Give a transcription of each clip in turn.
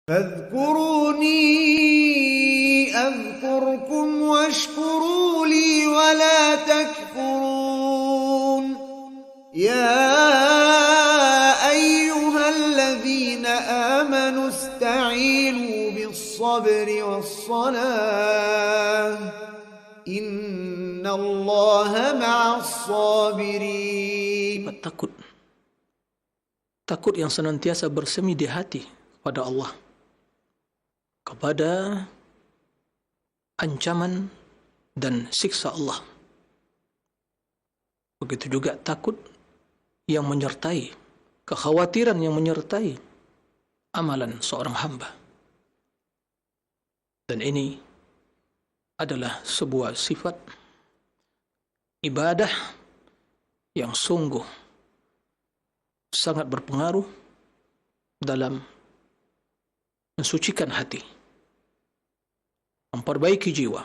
فاذكروني أذكركم واشكروا لي ولا تكفرون يا أيها الذين آمنوا استعينوا بالصبر والصلاة إن الله مع الصابرين. Takut yang senantiasa bersemi di hati kepada Allah, kepada ancaman dan siksa Allah. Begitu juga takut yang menyertai, kekhawatiran yang menyertai amalan seorang hamba. Dan ini adalah sebuah sifat ibadah yang sungguh sangat berpengaruh dalam mensucikan hati, memperbaiki jiwa,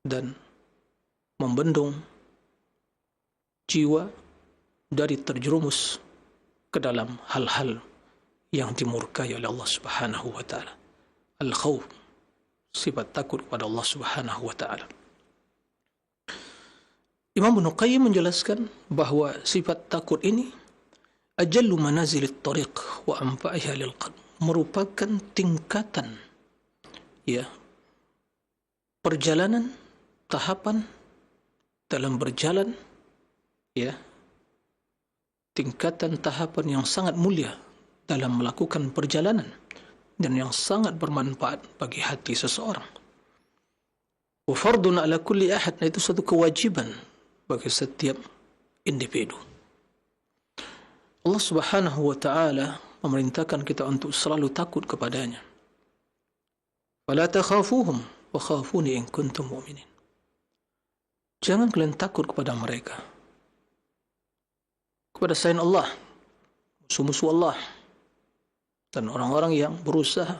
dan membendung jiwa dari terjerumus ke dalam hal-hal yang dimurkai oleh Allah Subhanahu wa taala. Al-khawf, sifat takut kepada Allah Subhanahu wa taala. Imam Ibnu Qayyim menjelaskan bahawa sifat takut ini ajallu manazilit tariq wa anfa'iha lil qalb, merupakan tingkatan perjalanan, tahapan dalam berjalan, tingkatan tahapan yang sangat mulia dalam melakukan perjalanan dan yang sangat bermanfaat bagi hati seseorang. Wa fardun ala kulli ahad, itu satu kewajiban bagi setiap individu. Allah Subhanahu wa taala memerintahkan kita untuk selalu takut kepadanya. Fala takhafuhum wa khafuni in kuntum mu'minin. Jangan kalian takut kepada mereka, kepada selain Allah, musuh-musuh Allah, dan orang-orang yang berusaha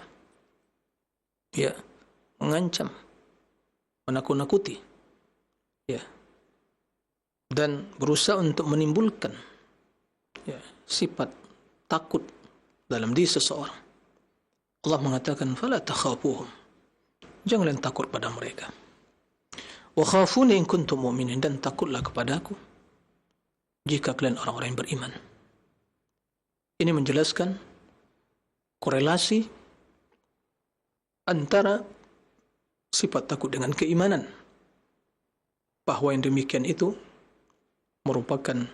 mengancam, menakut-nakuti, dan berusaha untuk menimbulkan sifat takut dalam diri seseorang. Allah mengatakan, fala takhafuhum, jangan kalian takut pada mereka. Wa khafuni in kuntum mu'minin, dan takutlah kepadaku jika kalian orang-orang yang beriman. Ini menjelaskan korelasi antara sifat takut dengan keimanan, bahawa yang demikian itu merupakan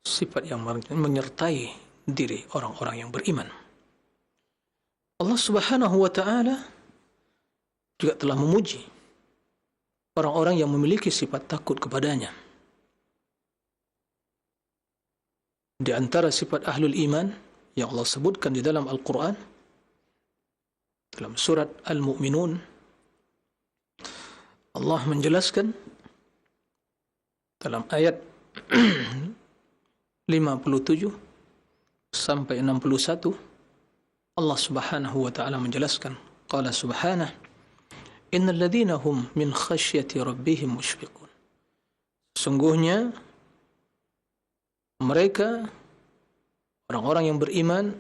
sifat yang menyertai diri orang-orang yang beriman. Allah Subhanahu wa taala juga telah memuji orang-orang yang memiliki sifat takut kepadanya. Di antara sifat ahlul iman yang Allah sebutkan di dalam Al-Quran, dalam surat Al-Mu'minun, Allah menjelaskan dalam ayat 57 sampai 61, Allah Subhanahu wa taala menjelaskan, qala subhanahu innal ladzina hum min khasyati rabbihim mushfiqun. Sungguhnya mereka orang-orang yang beriman,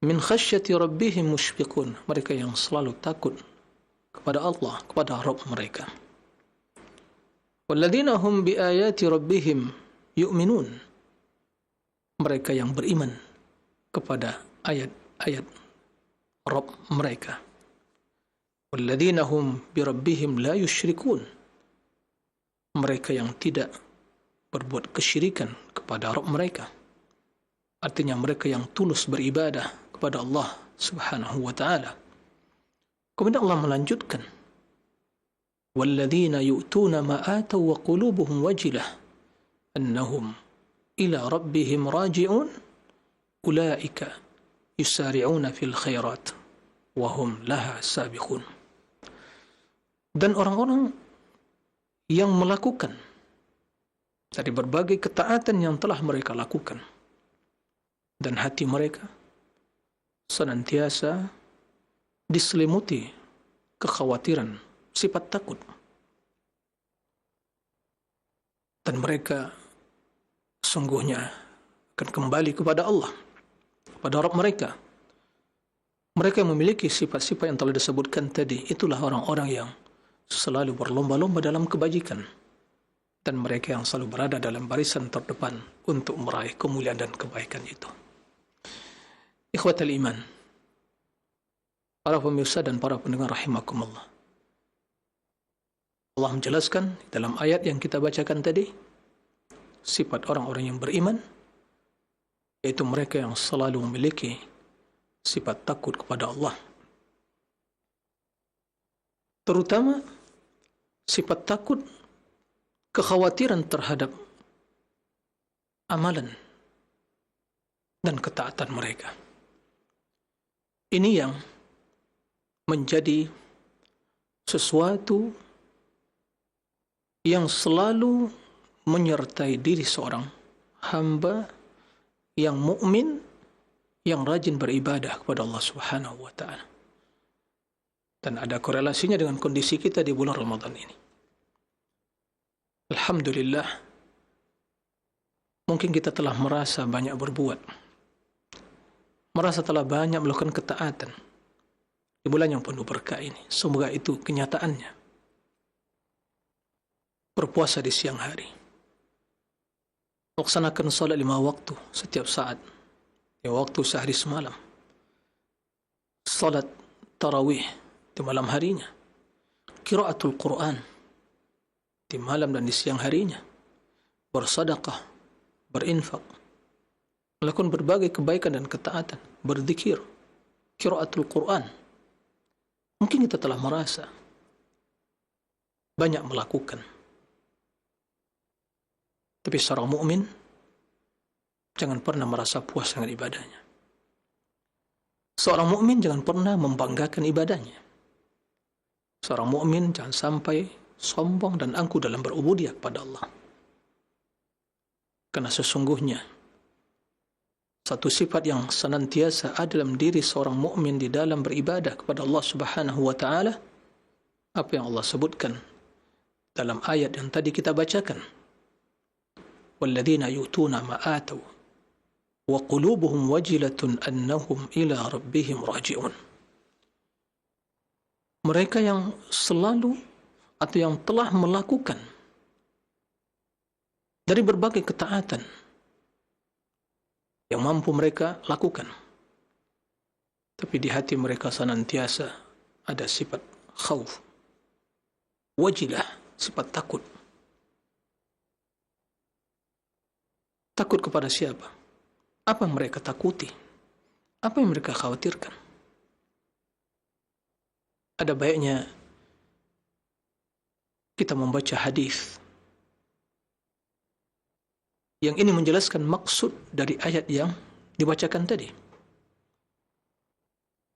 min khasyati rabbihim mushfiqun, mereka yang selalu takut kepada Allah, kepada Rabb mereka. Walladzina hum biayati rabbihim yu'minun, mereka yang beriman kepada ayat-ayat Rabb mereka. Walladzina hum birabbihim la yusyrikun, mereka yang tidak berbuat kesyirikan kepada Rabb mereka. Artinya mereka yang tulus beribadah kepada Allah Subhanahu wa taala. Kemudian Allah melanjutkan, walladzina yu'tuna ma ataw wa qulubuhum wajilah annahum ila rabbihim raji'un ulaika yusari'una fil khairat wa hum laha sabiqun. Dan orang-orang yang melakukan dari berbagai ketaatan yang telah mereka lakukan, dan hati mereka senantiasa diselimuti kekhawatiran, sifat takut, dan mereka sungguhnya akan kembali kepada Allah, kepada Rabb mereka, Mereka yang memiliki sifat-sifat yang telah disebutkan tadi, itulah orang-orang yang selalu berlomba-lomba dalam kebajikan. Dan mereka yang selalu berada dalam barisan terdepan untuk meraih kemuliaan dan kebaikan itu. Ikhwatal iman, para pemirsa dan para pendengar rahimakumullah. Allah menjelaskan dalam ayat yang kita bacakan tadi, sifat orang-orang yang beriman, yaitu mereka yang selalu memiliki sifat takut kepada Allah. Terutama sifat takut, kekhawatiran terhadap amalan dan ketaatan mereka. Ini yang menjadi sesuatu yang selalu menyertai diri seorang hamba yang mukmin, yang rajin beribadah kepada Allah Subhanahu wa taala. Dan ada korelasinya dengan kondisi kita di bulan Ramadan ini. Alhamdulillah, mungkin kita telah merasa banyak berbuat, merasa telah banyak melakukan ketaatan di bulan yang penuh berkah ini. Semoga itu kenyataannya. Berpuasa di siang hari, melaksanakan salat 5 waktu setiap saat, di waktu sehari semalam, salat tarawih di malam harinya, qiraatul Quran di malam dan di siang harinya, bersedekah, berinfak, melakukan berbagai kebaikan dan ketaatan, berzikir, qiraatul Quran. Mungkin kita telah merasa banyak melakukan, tapi seorang mukmin jangan pernah merasa puas dengan ibadahnya. Seorang mukmin jangan pernah membanggakan ibadahnya. Seorang mukmin jangan sampai sombong dan angkuh dalam berubudiyah kepada Allah. Karena sesungguhnya satu sifat yang senantiasa ada dalam diri seorang mukmin di dalam beribadah kepada Allah Subhanahu wa taala, apa yang Allah sebutkan dalam ayat yang tadi kita bacakan. Walladzina yu'tuna ma atau wa qulubuhum wajilatun annahum ila rabbihim raji'un. Mereka yang selalu atau yang telah melakukan dari berbagai ketaatan yang mampu mereka lakukan, tapi di hati mereka senantiasa ada sifat khauf, wajilah, sifat takut. Takut kepada siapa? Apa yang mereka takuti? Apa yang mereka khawatirkan? Ada baiknya kita membaca hadis yang ini menjelaskan maksud dari ayat yang dibacakan tadi.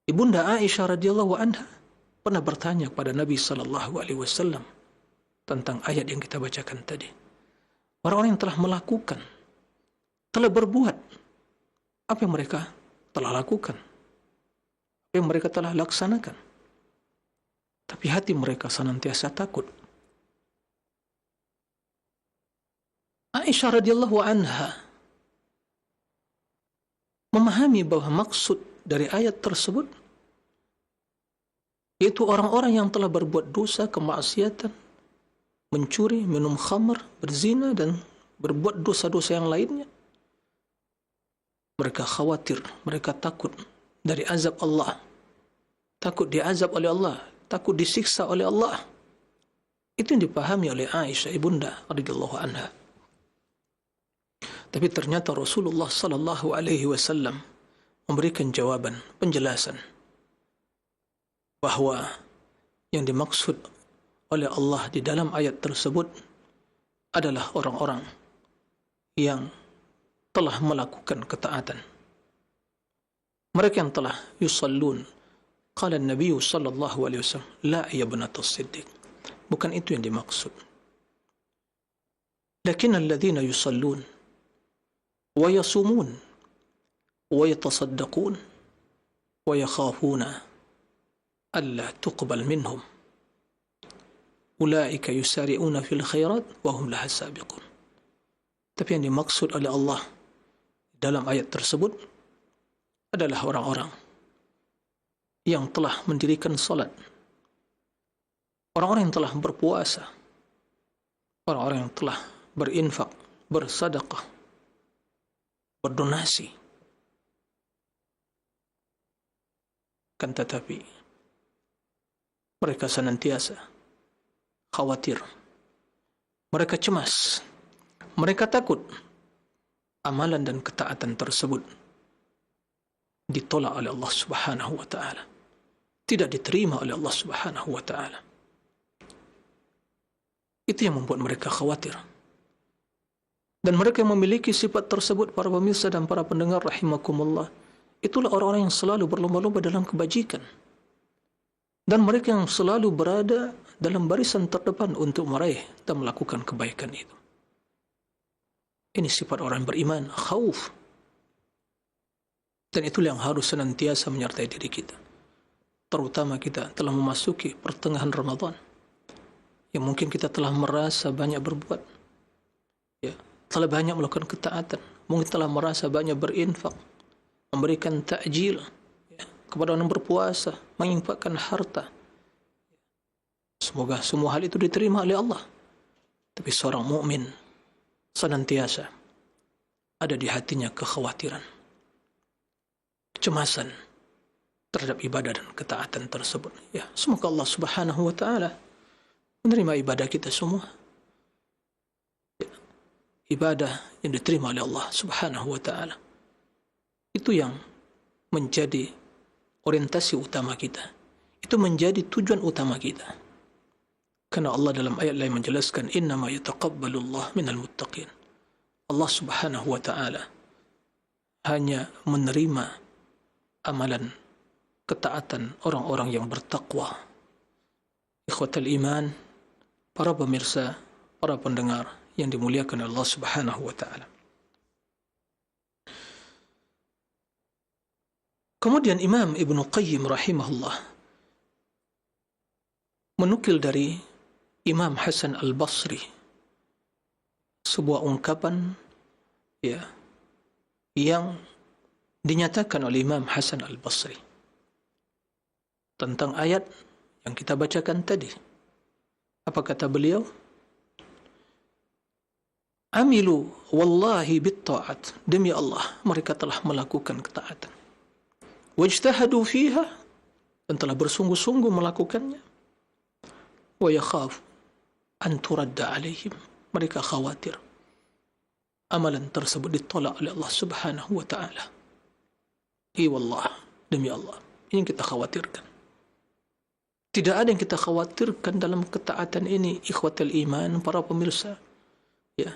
Ibunda Aisyah radhiyallahu anha pernah bertanya kepada Nabi sallallahu alaihi wasallam tentang ayat yang kita bacakan tadi. Orang-orang yang telah melakukan, telah berbuat, apa yang mereka telah lakukan, apa yang mereka telah laksanakan, tapi hati mereka senantiasa takut. Aisyah radhiyallahu anha memahami bahwa maksud dari ayat tersebut yaitu orang-orang yang telah berbuat dosa, kemaksiatan, mencuri, minum khamr, berzina, dan berbuat dosa-dosa yang lainnya. Mereka khawatir, mereka takut dari azab Allah, takut diazab oleh Allah, takut disiksa oleh Allah. Itu yang dipahami oleh Aisyah ibunda radhiyallahu anha. Tapi ternyata Rasulullah sallallahu alaihi wasallam memberikan jawaban, penjelasan bahwa yang dimaksud oleh Allah di dalam ayat tersebut adalah orang-orang yang telah melakukan ketaatan. Mereka yang telah yusallun. Qala Nabi sallallahu alaihi wasallam, la ya banatus siddiq. Bukan itu yang dimaksud. Lakin alladhina yusallun wa yasumun wa yatasaddaqun wa yakhafuna alla tuqbal minhum ulaika yusari'una fil khairat wa hum laha sabiqun. Tapi yang dimaksud oleh Allah dalam ayat tersebut adalah orang-orang yang telah mendirikan salat, orang-orang yang telah berpuasa, orang-orang yang telah berinfak, bersedekah, berdonasi. Kan tetapi mereka senantiasa khawatir, mereka cemas, mereka takut amalan dan ketaatan tersebut ditolak oleh Allah Subhanahu wa taala, tidak diterima oleh Allah Subhanahu wa taala. Itu yang membuat mereka khawatir. Dan mereka yang memiliki sifat tersebut, para pemirsa dan para pendengar rahimakumullah, itulah orang-orang yang selalu berlomba-lomba dalam kebajikan. Dan mereka yang selalu berada dalam barisan terdepan untuk meraih dan melakukan kebaikan itu. Ini sifat orang yang beriman, khauf. Dan itulah yang harus senantiasa menyertai diri kita. Terutama kita telah memasuki pertengahan Ramadan, yang mungkin kita telah merasa banyak berbuat, ya, telah banyak melakukan ketaatan, mungkin telah merasa banyak berinfak, memberikan takjil, ya, kepada orang berpuasa, menginfakkan harta. Semoga semua hal itu diterima oleh Allah. Tapi seorang mukmin senantiasa ada di hatinya kekhawatiran, kecemasan terhadap ibadah dan ketaatan tersebut. Ya, semoga Allah Subhanahu wa taala menerima ibadah kita semua. Ya, ibadah yang diterima oleh Allah Subhanahu wa taala. Itu yang menjadi orientasi utama kita. Itu menjadi tujuan utama kita. Karena Allah dalam ayat lain menjelaskan, innama yataqabbalullah minal muttaqin. Allah Subhanahu wa taala hanya menerima amalan ketaatan orang-orang yang bertakwa. Ikhwatal iman, para pemirsa, para pendengar yang dimuliakan Allah Subhanahu wa taala. Kemudian Imam Ibn Qayyim rahimahullah menukil dari Imam Hasan Al-Basri sebuah ungkapan, ya, yang dinyatakan oleh Imam Hasan Al-Basri tentang ayat yang kita bacakan tadi. Apa kata beliau? Amilu wallahi bitta'at. Demi Allah, mereka telah melakukan ketaatan. Wajtahadu fiha, dan telah bersungguh-sungguh melakukannya. Wa yakhaf an turadda alaihim. Mereka khawatir amalan tersebut ditolak oleh Allah Subhanahu wa taala. Wallah, demi Allah, ini kita khawatirkan. Tidak ada yang kita khawatirkan dalam ketaatan ini, ikhwatal iman, para pemirsa, ya,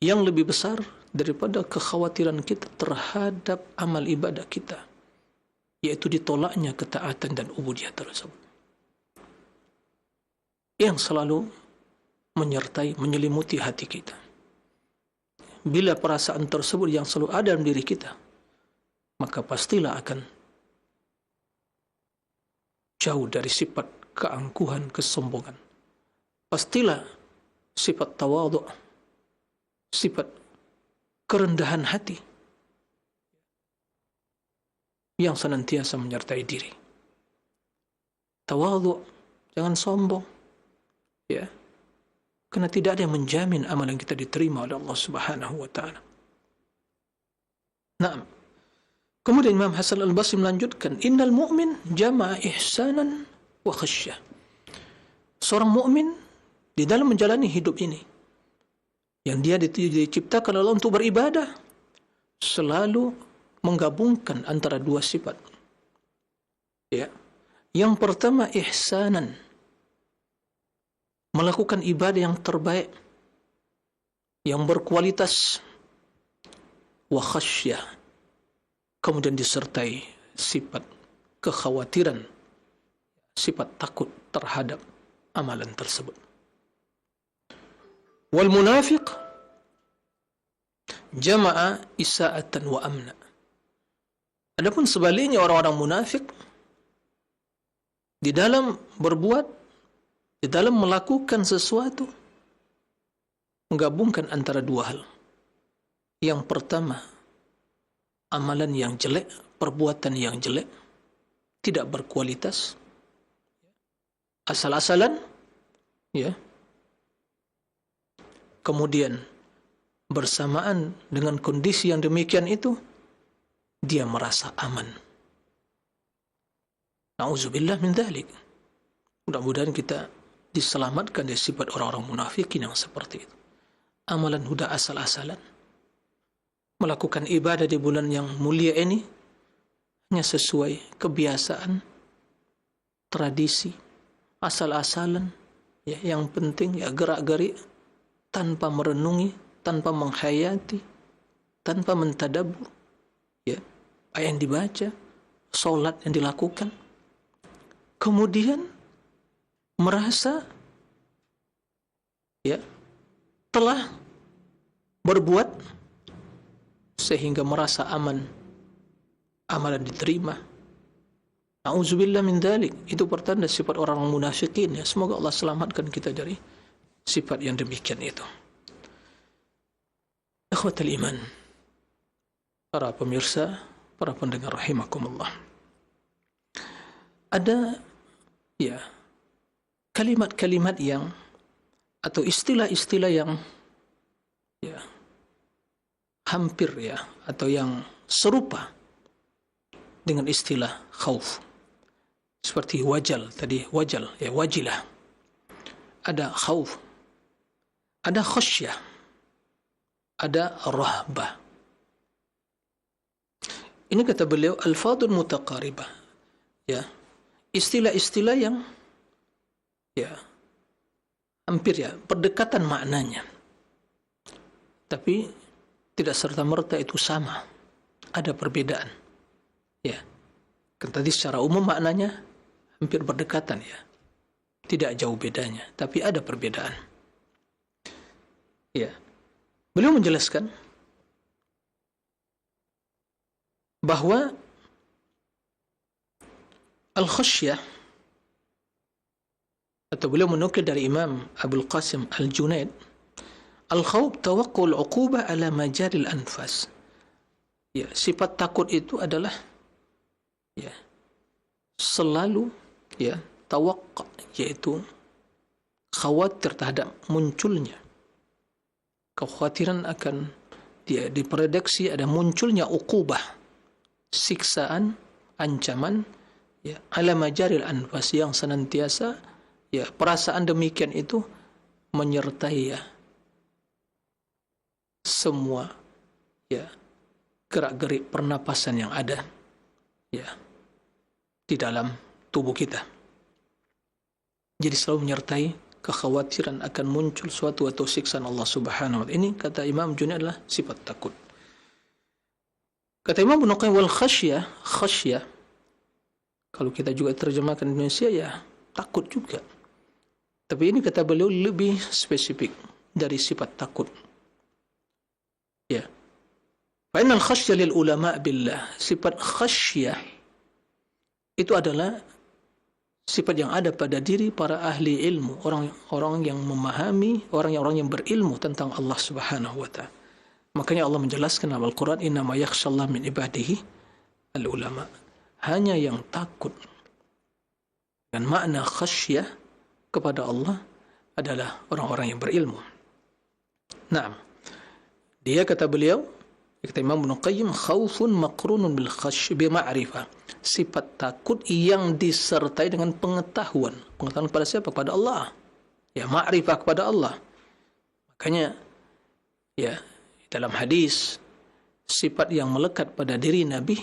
yang lebih besar daripada kekhawatiran kita terhadap amal ibadah kita, yaitu ditolaknya ketaatan dan ubudiyah tersebut, yang selalu menyertai, menyelimuti hati kita. Bila perasaan tersebut yang selalu ada dalam diri kita, maka pastilah akan jauh dari sifat keangkuhan, kesombongan. Pastilah sifat tawadhu, sifat kerendahan hati yang senantiasa menyertai diri. Tawadhu, jangan sombong, ya, karena tidak ada yang menjamin amalan kita diterima oleh Allah Subhanahu wa taala. Naam. Kemudian Imam Hasan Al-Basri melanjutkan, innal mu'min jama'a ihsanan wa khasyah. Seorang mukmin di dalam menjalani hidup ini, yang dia diciptakan Allah untuk beribadah, selalu menggabungkan antara dua sifat. Ya. Yang pertama ihsanan, melakukan ibadah yang terbaik, yang berkualitas, wa khasyah, kemudian disertai sifat kekhawatiran, sifat takut terhadap amalan tersebut. Wal munafiq jama'a isa'atan wa amna. Adapun sebaliknya, orang-orang munafik di dalam berbuat, di dalam melakukan sesuatu, menggabungkan antara dua hal. Yang pertama, amalan yang jelek, perbuatan yang jelek, tidak berkualitas, asal-asalan, ya. Kemudian bersamaan dengan kondisi yang demikian itu, dia merasa aman. Na'udzubillah min dzalik. Mudah-mudahan kita diselamatkan dari sifat orang-orang munafikin yang seperti itu. Amalan huda asal-asalan, melakukan ibadah di bulan yang mulia ini hanya sesuai kebiasaan, tradisi, asal-asalan, ya, yang penting ya gerak-gerik, tanpa merenungi, tanpa menghayati, tanpa mentadabbur, ya, ayat yang dibaca, solat yang dilakukan, kemudian merasa, ya, telah berbuat sehingga merasa aman, amalan diterima. Na'udzubillah min dzalik. Itu pertanda sifat orang munafikin, ya. Semoga Allah selamatkan kita dari sifat yang demikian itu. Ikhwatul iman, para pemirsa, para pendengar rahimakumullah. Ada, ya, kalimat-kalimat yang atau istilah-istilah yang, ya, hampir, ya, atau yang serupa dengan istilah khauf. Seperti wajal tadi, wajal, ya, wajilah. Ada khauf, ada khasyah, ada rahbah. Ini kata beliau alfadul mutaqaribah, ya, istilah-istilah yang, ya, hampir, ya, berdekatan maknanya, tapi tidak serta-merta itu sama, ada perbedaan, ya. Kan tadi secara umum maknanya hampir berdekatan, ya, tidak jauh bedanya, tapi ada perbedaan, ya. Beliau menjelaskan bahwa al-khasyah, atau beliau menukil dari Imam Abul Qasim Al-Junaid, al-khawf tawaqqul uqubah ala majaril anfas. Ya, sifat takut itu adalah, ya, selalu, ya, tawaqqa, yaitu khawatir terhadap munculnya, kekhawatiran akan, dia diprediksi ada munculnya uqubah, siksaan, ancaman, ya, ala majaril anfas, yang senantiasa, ya, perasaan demikian itu menyertai, ya, semua, ya, gerak-gerik pernapasan yang ada, ya, di dalam tubuh kita. Jadi selalu menyertai kekhawatiran akan muncul suatu atau siksaan Allah Subhanahu wa ta'ala. Ini kata Imam Junaid adalah sifat takut. Kata Imam Ibnu Qayyim, wal khasyah, khasyah kalau kita juga terjemahkan di Indonesia, ya, takut juga. Tapi ini kata beliau lebih spesifik dari sifat takut. Ya. Fa'inal khasyah lil ulama' billah. Sifat khasyah itu adalah sifat yang ada pada diri para ahli ilmu, orang-orang yang memahami, orang yang berilmu tentang Allah Subhanahu wa ta'ala. Makanya Allah menjelaskan dalam Al-Quran, innama yakhshallah min ibadihi al-ulama. Hanya yang takut dengan makna khasyah kepada Allah adalah orang-orang yang berilmu. Nah, dia kata beliau, kata Imam Ibnu Qayyim, khaufun maqrunun bil khasyy bi ma'rifah. Sifat takut yang disertai dengan pengetahuan. Pengetahuan kepada siapa? Kepada Allah. Ya, ma'rifah kepada Allah. Makanya, ya, dalam hadis, sifat yang melekat pada diri Nabi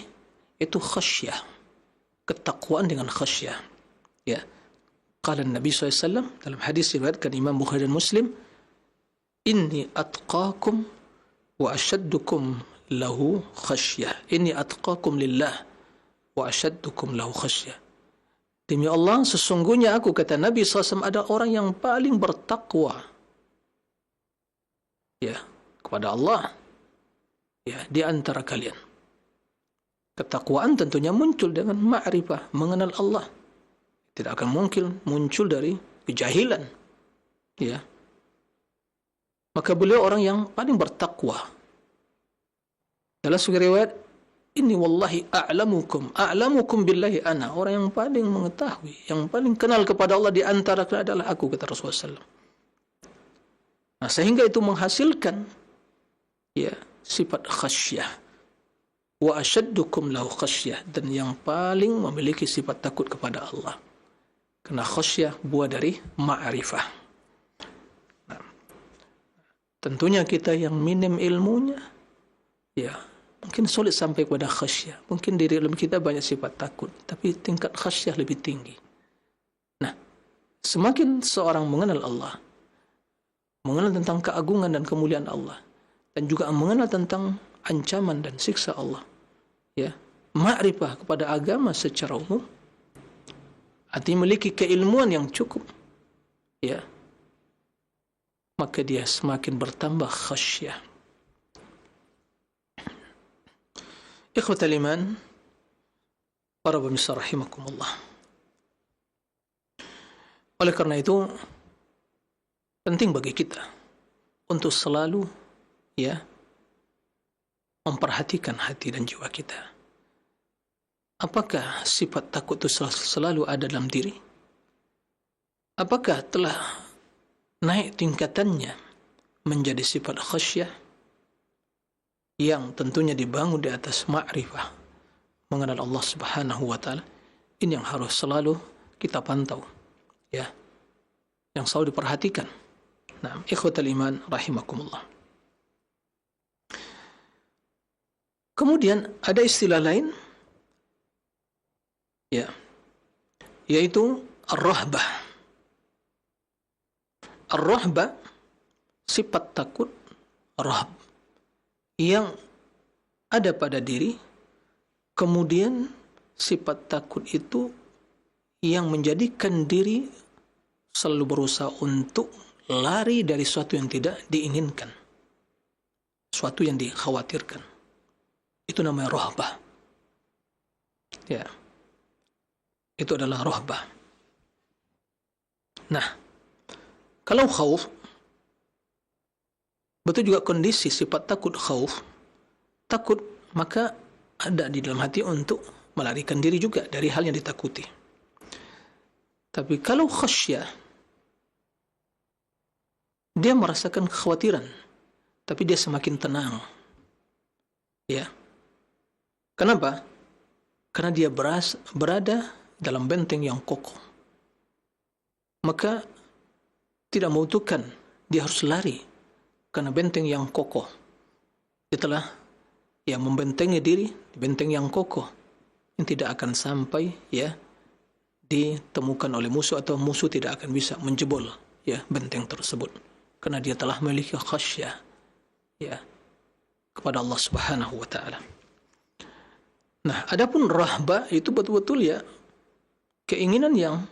itu khasyah, ketakwaan dengan khasyah. Ya, qala Nabi SAW dalam hadis diriwayatkan Imam Bukhari dan Muslim, inni atqakum wa ashaddukum lahu khasyah. Inni atqakum lillah wa ashaddukum lahu khasyah. Demi Allah, sesungguhnya aku, kata Nabi SAW, ada orang yang paling bertakwa, ya, kepada Allah, ya, di antara kalian. Ketakwaan tentunya muncul dengan ma'rifah, mengenal Allah. Tidak akan mungkin muncul dari kejahilan, ya. Maka beliau orang yang paling bertakwa. Dalam sebuah riwayat, Ini wallahi a'lamukum billahi ana. Orang yang paling mengetahui, yang paling kenal kepada Allah di antara kalian adalah aku, kata Rasulullah SAW. Nah, sehingga itu menghasilkan ya sifat khasyah. Wa ashaddukum lahu khasyah, dan yang paling memiliki sifat takut kepada Allah. Karena khasyah buah dari ma'rifah. Nah, tentunya kita yang minim ilmunya, ya mungkin sulit sampai kepada khasyah. Mungkin di dalam kita banyak sifat takut, tapi tingkat khasyah lebih tinggi. Nah, semakin seorang mengenal Allah, mengenal tentang keagungan dan kemuliaan Allah, dan juga mengenal tentang ancaman dan siksa Allah, ya, ma'rifah kepada agama secara umum, artinya memiliki keilmuan yang cukup, ya, maka dia semakin bertambah khasyah. Ikhwatal iman, para pemirsa rahimakumullah. Oleh karena itu, penting bagi kita untuk selalu ya memperhatikan hati dan jiwa kita. Apakah sifat takut itu selalu ada dalam diri? Apakah telah naik tingkatannya menjadi sifat khasyah yang tentunya dibangun di atas ma'rifah, mengenal Allah Subhanahu wa taala? Ini yang harus selalu kita pantau, ya, yang selalu diperhatikan. Nah, ikhwatal iman rahimakumullah. Kemudian ada istilah lain, ya, yaitu ar-rahbah. Ar-rahbah, sifat takut, rahb, yang ada pada diri. Kemudian sifat takut itu yang menjadikan diri selalu berusaha untuk lari dari sesuatu yang tidak diinginkan, sesuatu yang dikhawatirkan. Itu namanya rahbah. Ya, itu adalah rahbah. Nah, kalau khauf, betul juga kondisi sifat takut, khauf, takut, maka ada di dalam hati untuk melarikan diri juga dari hal yang ditakuti. Tapi kalau khasyah, dia merasakan kekhawatiran, tapi dia semakin tenang. Ya. Kenapa? Karena dia berada dalam benteng yang kokoh. Maka tidak membutuhkan dia harus lari, karena benteng yang kokoh. Dia telah membentengi diri di benteng yang kokoh, yang tidak akan sampai ya ditemukan oleh musuh, atau musuh tidak akan bisa menjebol ya benteng tersebut, karena dia telah memiliki khasyah ya kepada Allah Subhanahu wa taala. Nah, adapun rahbah itu betul-betul ya keinginan yang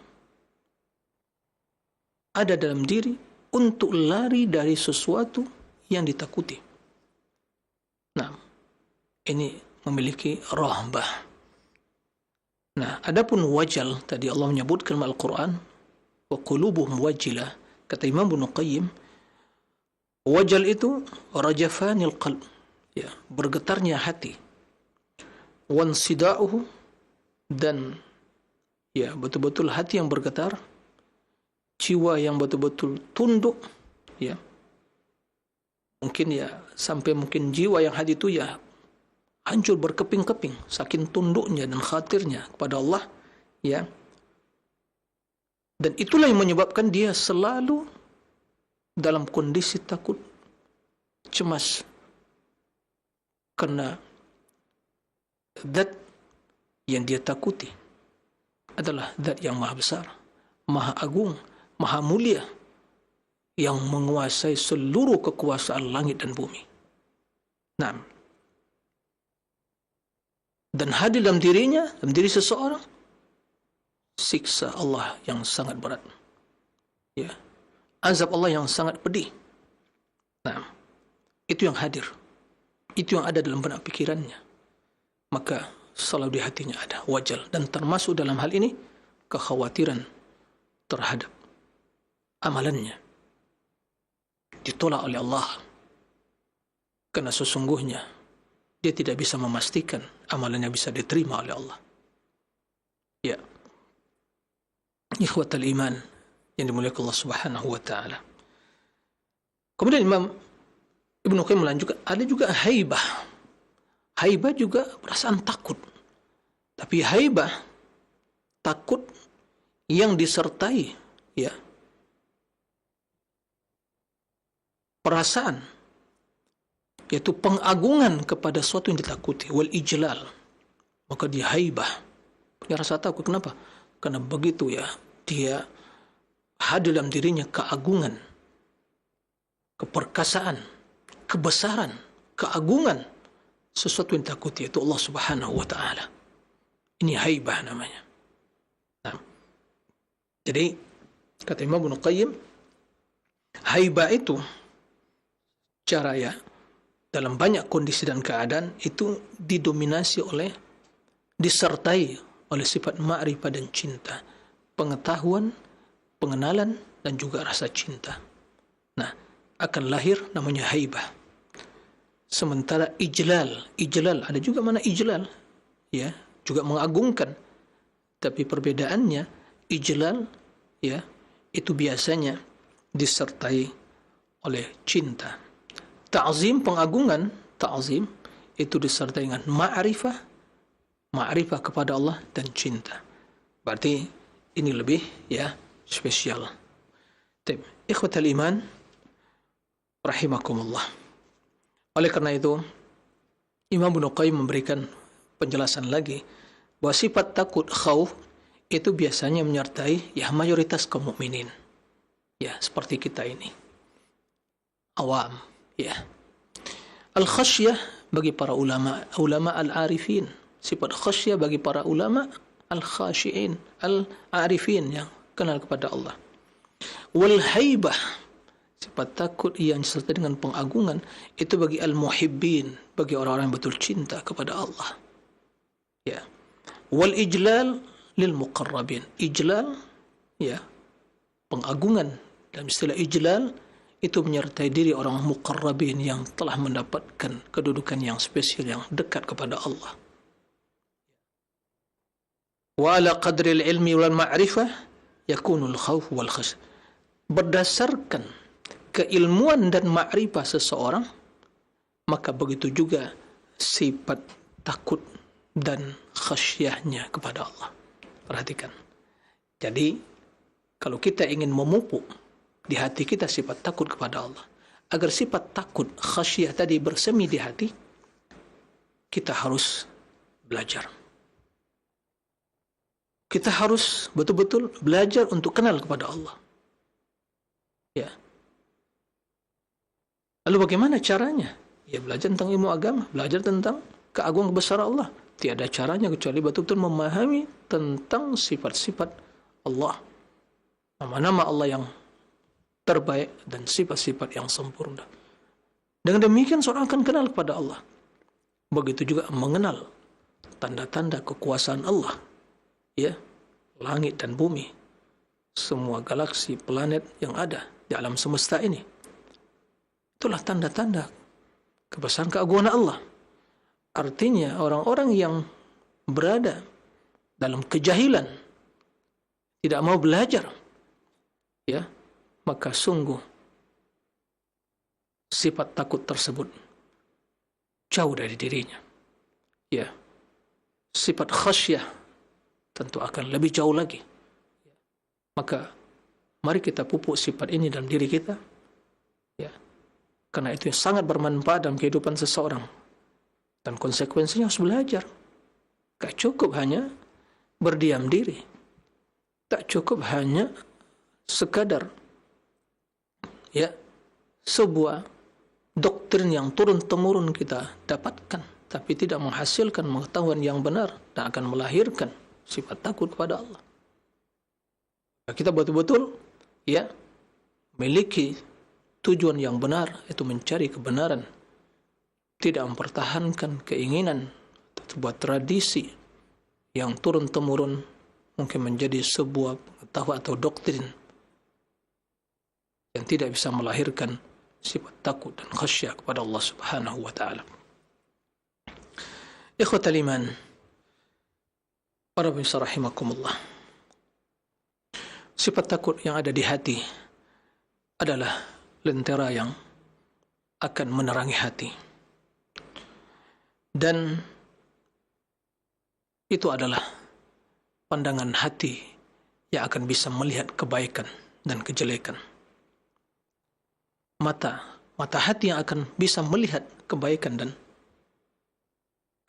ada dalam diri untuk lari dari sesuatu yang ditakuti. Nah, ini memiliki rahbah. Nah, adapun wajal, tadi Allah menyebutkan dalam Al-Quran, wa qulubuhum wajilah, kata Imam Ibnu Qayyim, wajal itu rajafanil qalb, ya, bergetarnya hati, wansida'uhu, dan ya betul-betul hati yang bergetar, jiwa yang betul-betul tunduk, ya, mungkin ya sampai mungkin jiwa yang hati itu ya hancur berkeping-keping saking tunduknya dan khawatirnya kepada Allah, ya. Dan itulah yang menyebabkan dia selalu dalam kondisi takut, cemas, karena zat yang dia takuti adalah zat yang maha besar, maha agung, maha mulia, yang menguasai seluruh kekuasaan langit dan bumi. Nah, dan hadir dalam dirinya, dalam diri seseorang, siksa Allah yang sangat berat, ya, azab Allah yang sangat pedih. Nah, itu yang hadir, itu yang ada dalam benak pikirannya. Maka selalu di hatinya ada wajal, dan termasuk dalam hal ini kekhawatiran terhadap amalannya ditolak oleh Allah, karena sesungguhnya dia tidak bisa memastikan amalannya bisa diterima oleh Allah. Ya, ikhwatal iman yang dimuliakan Allah Subhanahu wa taala. Kemudian Imam Ibnu Qayyim melanjutkan, ada juga haibah. Haibah juga perasaan takut. Tapi haibah, takut yang disertai ya perasaan, yaitu pengagungan kepada sesuatu yang ditakuti, wal ijlal. Maka dia haibah, punya rasa takut. Kenapa? Karena begitu ya, dia hadir dalam dirinya keagungan, keperkasaan, kebesaran, keagungan sesuatu yang ditakuti, yaitu Allah Subhanahu wa taala. Ini haibah namanya. Nah, jadi kata Imam Ibnu Qayyim, haibah itu cara ya dalam banyak kondisi dan keadaan itu didominasi oleh, disertai oleh sifat ma'rifah dan cinta, pengetahuan, pengenalan, dan juga rasa cinta. Nah, akan lahir namanya haibah. Sementara ijlal ada juga mana ijlal, ya, juga mengagungkan. Tapi perbedaannya, ijlal ya itu biasanya disertai oleh cinta. Ta'zim, pengagungan, ta'zim itu disertai dengan ma'rifah kepada Allah dan cinta. Berarti ini lebih ya spesial. Baik, ikhwatal iman rahimakumullah. Oleh karena itu Imam Ibnu Qayyim memberikan penjelasan lagi bahwa sifat takut, khauf itu biasanya menyertai ya mayoritas kaum mukminin. Ya, seperti kita ini. Awam, ya. Al-khasyah bagi para ulama al-arifin. Sifat khasyah bagi para ulama al-khasyiin, al-arifin yang kenal kepada Allah. Wal haibah, sifat takut yang disertai dengan pengagungan itu bagi al-muhibbin, bagi orang-orang yang betul cinta kepada Allah. Ya. Wal ijlal lil muqarrabin. Ijlal ya, pengagungan dalam istilah ijlal itu menyertai diri orang muqarrabin yang telah mendapatkan kedudukan yang spesial, yang dekat kepada Allah. Wa ala qadri al-ilmi wal ma'rifah yakunul khawf wal khasy. Berdasarkan keilmuan dan ma'rifah seseorang, maka begitu juga sifat takut dan khasyahnya kepada Allah. Perhatikan. Jadi, kalau kita ingin memupuk di hati kita sifat takut kepada Allah, agar sifat takut, khasyah tadi bersemi di hati, kita harus belajar. Kita harus betul-betul belajar untuk kenal kepada Allah. Ya. Lalu bagaimana caranya? Ya, belajar tentang ilmu agama, belajar tentang keagungan kebesaran Allah. Tiada caranya kecuali betul-betul memahami tentang sifat-sifat Allah, nama-nama Allah yang terbaik dan sifat-sifat yang sempurna. Dengan demikian seorang akan kenal kepada Allah. Begitu juga mengenal tanda-tanda kekuasaan Allah. Ya, langit dan bumi, semua galaksi, planet yang ada di alam semesta ini. Itulah tanda-tanda kebesaran keagungan Allah. Artinya orang-orang yang berada dalam kejahilan, tidak mau belajar, ya, maka sungguh sifat takut tersebut jauh dari dirinya. Ya, sifat khasyah tentu akan lebih jauh lagi. Maka mari kita pupuk sifat ini dalam diri kita, ya, karena itu sangat bermanfaat dalam kehidupan seseorang. Dan konsekuensinya harus belajar. Tak cukup hanya berdiam diri. Tak cukup hanya sekadar ya sebuah doktrin yang turun-temurun kita dapatkan, tapi tidak menghasilkan pengetahuan yang benar dan akan melahirkan sifat takut kepada Allah. Kita betul-betul ya memiliki tujuan yang benar, itu mencari kebenaran. Tidak mempertahankan keinginan sebuah tradisi yang turun-temurun mungkin menjadi sebuah pengetahuan atau doktrin yang tidak bisa melahirkan sifat takut dan khasyah kepada Allah Subhanahu wa taala. Ikhwatal iman, para pemirsa rahimakumullah. Sifat takut yang ada di hati adalah lentera yang akan menerangi hati. Dan itu adalah pandangan hati yang akan bisa melihat kebaikan dan kejelekan. Mata hati yang akan bisa melihat kebaikan dan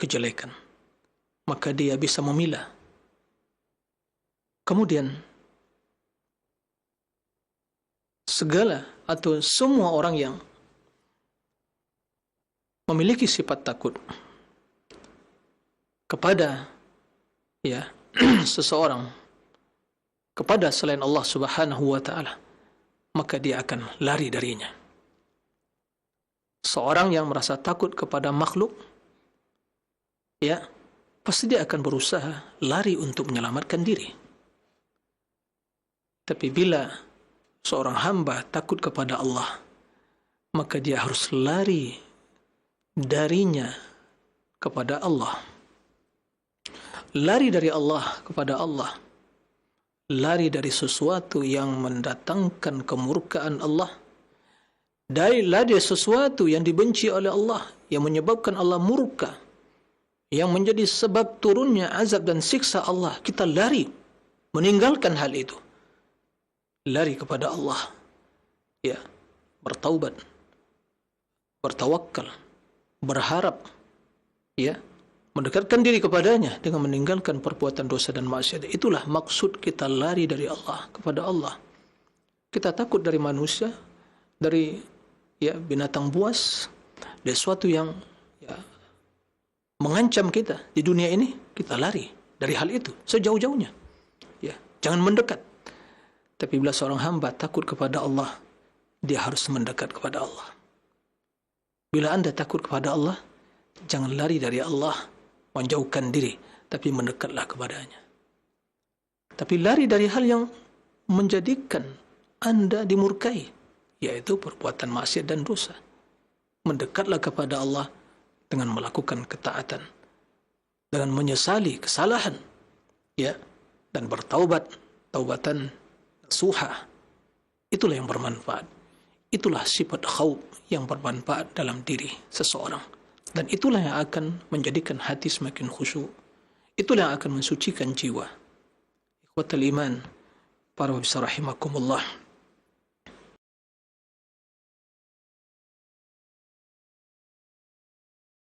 kejelekan. Maka dia bisa memilah. Kemudian segala atau semua orang yang memiliki sifat takut kepada seseorang, kepada selain Allah Subhanahu wa taala, maka dia akan lari darinya. Seorang yang merasa takut kepada makhluk, pasti dia akan berusaha lari untuk menyelamatkan diri. Tapi bila seorang hamba takut kepada Allah, maka dia harus lari darinya kepada Allah. Lari dari Allah kepada Allah. Lari dari sesuatu yang mendatangkan kemurkaan Allah. Lari dari sesuatu yang dibenci oleh Allah, yang menyebabkan Allah murka, yang menjadi sebab turunnya azab dan siksa Allah. Kita lari, meninggalkan hal itu. Lari kepada Allah, bertaubat, bertawakal, berharap, mendekatkan diri kepadanya dengan meninggalkan perbuatan dosa dan maksiat. Itulah maksud kita lari dari Allah kepada Allah. Kita takut dari manusia, dari binatang buas, dari sesuatu yang mengancam kita di dunia ini. Kita lari dari hal itu sejauh-jauhnya. Jangan mendekat. Tapi bila seorang hamba takut kepada Allah, dia harus mendekat kepada Allah. Bila Anda takut kepada Allah, jangan lari dari Allah, menjauhkan diri, tapi mendekatlah kepadanya. Tapi lari dari hal yang menjadikan Anda dimurkai, yaitu perbuatan maksiat dan dosa. Mendekatlah kepada Allah dengan melakukan ketaatan, dengan menyesali kesalahan, dan bertaubat, taubatan nasuha. Itulah yang bermanfaat. Itulah sifat khauf yang bermanfaat dalam diri seseorang. Dan itulah yang akan menjadikan hati semakin khusyuk. Itulah yang akan mensucikan jiwa. Ikhwatal iman, para pemirsa rahimakumullah.